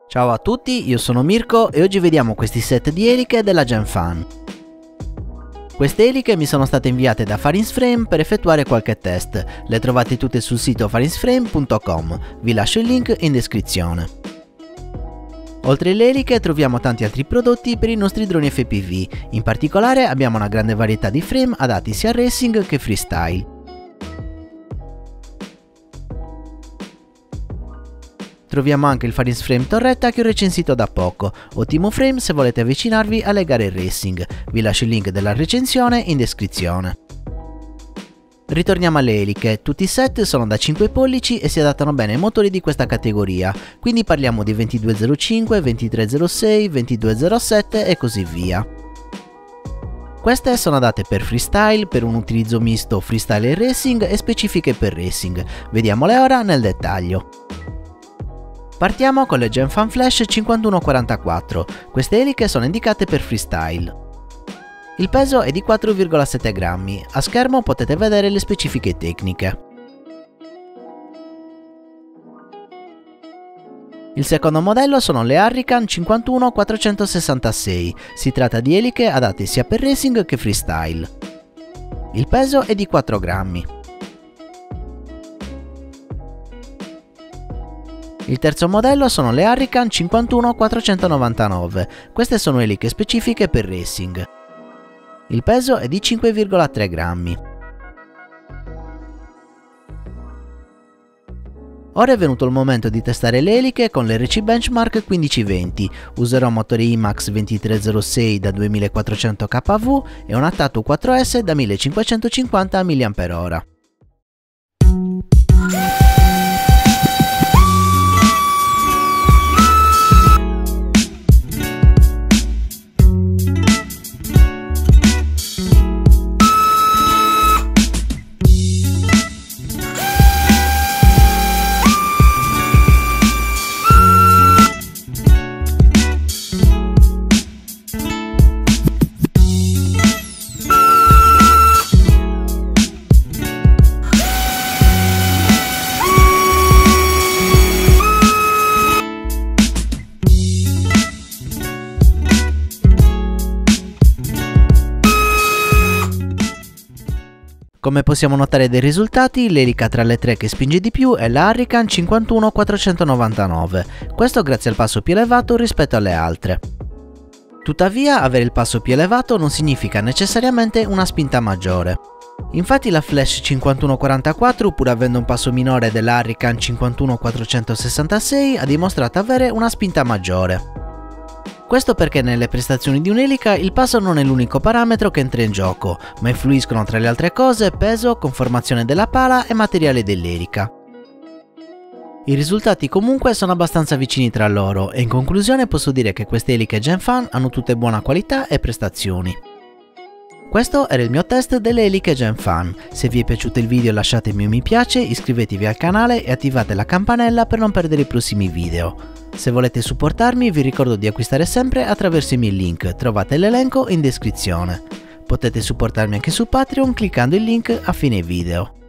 Ciao a tutti, io sono Mirko e oggi vediamo questi set di eliche della Gemfan. Queste eliche mi sono state inviate da Farinsframe per effettuare qualche test, le trovate tutte sul sito farinsframe.com, vi lascio il link in descrizione. Oltre alle eliche troviamo tanti altri prodotti per i nostri droni FPV, in particolare abbiamo una grande varietà di frame adatti sia a racing che freestyle. Troviamo anche il Farinsframe Torretta che ho recensito da poco, ottimo frame se volete avvicinarvi alle gare racing, vi lascio il link della recensione in descrizione. Ritorniamo alle eliche, tutti i set sono da 5 pollici e si adattano bene ai motori di questa categoria, quindi parliamo di 2205, 2306, 2207 e così via. Queste sono adatte per freestyle, per un utilizzo misto freestyle e racing e specifiche per racing, vediamole ora nel dettaglio. Partiamo con le Gemfan Flash 5144, queste eliche sono indicate per freestyle. Il peso è di 4,7 grammi, a schermo potete vedere le specifiche tecniche. Il secondo modello sono le Hurricane 51466, si tratta di eliche adatte sia per racing che freestyle. Il peso è di 4 grammi. Il terzo modello sono le Hurricane 51499, queste sono eliche specifiche per racing. Il peso è di 5,3 grammi. Ora è venuto il momento di testare le eliche con l'RC Benchmark 1520, userò motori IMAX 2306 da 2400 kV e un Attatu 4S da 1550 mAh. Come possiamo notare dai risultati, l'elica tra le tre che spinge di più è la Hurricane 51499, questo grazie al passo più elevato rispetto alle altre. Tuttavia, avere il passo più elevato non significa necessariamente una spinta maggiore. Infatti la Flash 5144, pur avendo un passo minore della Hurricane 51466, ha dimostrato avere una spinta maggiore. Questo perché nelle prestazioni di un'elica il passo non è l'unico parametro che entra in gioco, ma influiscono tra le altre cose peso, conformazione della pala e materiale dell'elica. I risultati comunque sono abbastanza vicini tra loro e in conclusione posso dire che queste eliche Gemfan hanno tutte buona qualità e prestazioni. Questo era il mio test delle eliche Gemfan, se vi è piaciuto il video lasciatemi un mi piace, iscrivetevi al canale e attivate la campanella per non perdere i prossimi video. Se volete supportarmi vi ricordo di acquistare sempre attraverso i miei link, trovate l'elenco in descrizione. Potete supportarmi anche su Patreon cliccando il link a fine video.